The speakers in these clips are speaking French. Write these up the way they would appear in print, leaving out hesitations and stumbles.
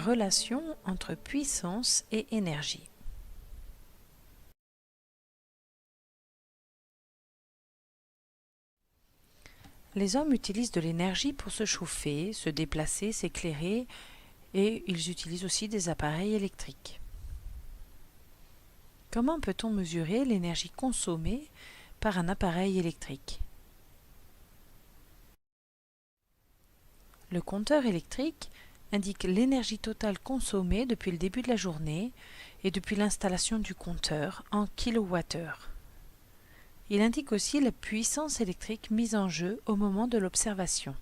Relation entre puissance et énergie. Les hommes utilisent de l'énergie pour se chauffer, se déplacer, s'éclairer et ils utilisent aussi des appareils électriques. Comment peut-on mesurer l'énergie consommée par un appareil électrique? Le compteur électrique indique l'énergie totale consommée depuis le début de la journée et depuis l'installation du compteur en kilowattheures. Il indique aussi la puissance électrique mise en jeu au moment de l'observation.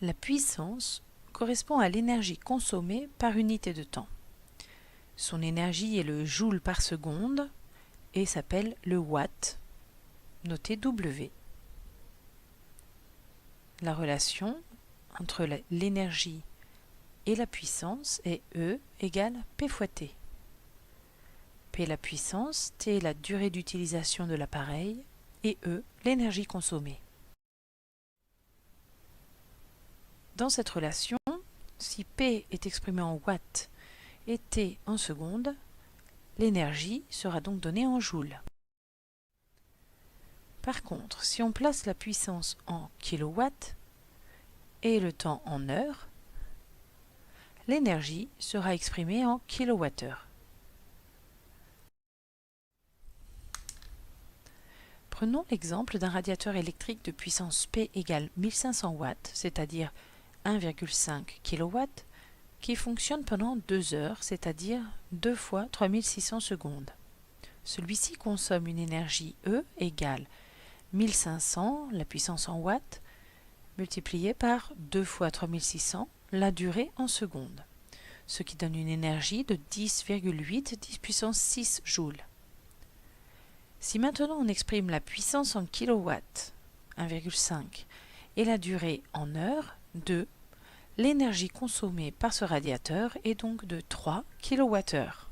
La puissance correspond à l'énergie consommée par unité de temps. Son énergie est le joule par seconde et s'appelle le watt, noté W. La relation entre l'énergie et la puissance est E égale P fois T. P la puissance, T la durée d'utilisation de l'appareil et E l'énergie consommée. Dans cette relation, si P est exprimé en watts et T en secondes, l'énergie sera donc donnée en joules. Par contre, si on place la puissance en kilowatts et le temps en heures, l'énergie sera exprimée en kilowattheures. Prenons l'exemple d'un radiateur électrique de puissance P égale 1500 watts, c'est-à-dire 1,5 kW, qui fonctionne pendant 2 heures, c'est-à-dire 2 fois 3600 secondes. Celui-ci consomme une énergie E égale 1500, la puissance en watts, multiplié par 2 fois 3600, la durée en secondes, ce qui donne une énergie de 10,8 10 puissance 6 joules. Si maintenant on exprime la puissance en kilowatts, 1,5, et la durée en heures, 2, l'énergie consommée par ce radiateur est donc de 3 kWh.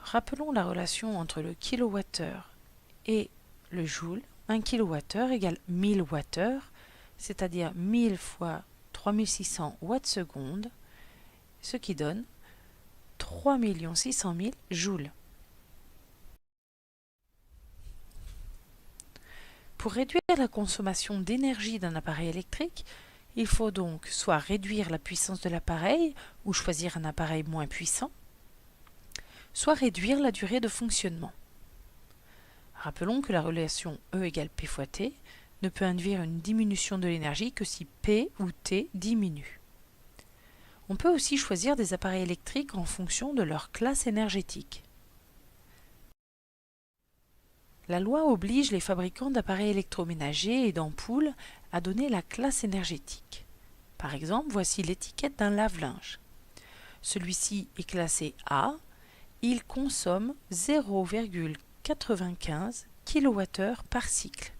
Rappelons la relation entre le kilowattheure et le joule. 1 kWh égale 1000 Wh, c'est-à-dire 1000 fois 3600 watts-secondes, ce qui donne 3 600 000 joules. Pour réduire la consommation d'énergie d'un appareil électrique, il faut donc soit réduire la puissance de l'appareil ou choisir un appareil moins puissant, soit réduire la durée de fonctionnement. Rappelons que la relation E égale P fois T ne peut induire une diminution de l'énergie que si P ou T diminue. On peut aussi choisir des appareils électriques en fonction de leur classe énergétique. La loi oblige les fabricants d'appareils électroménagers et d'ampoules à donner la classe énergétique. Par exemple, voici l'étiquette d'un lave-linge. Celui-ci est classé A, il consomme 0,95 kWh par cycle.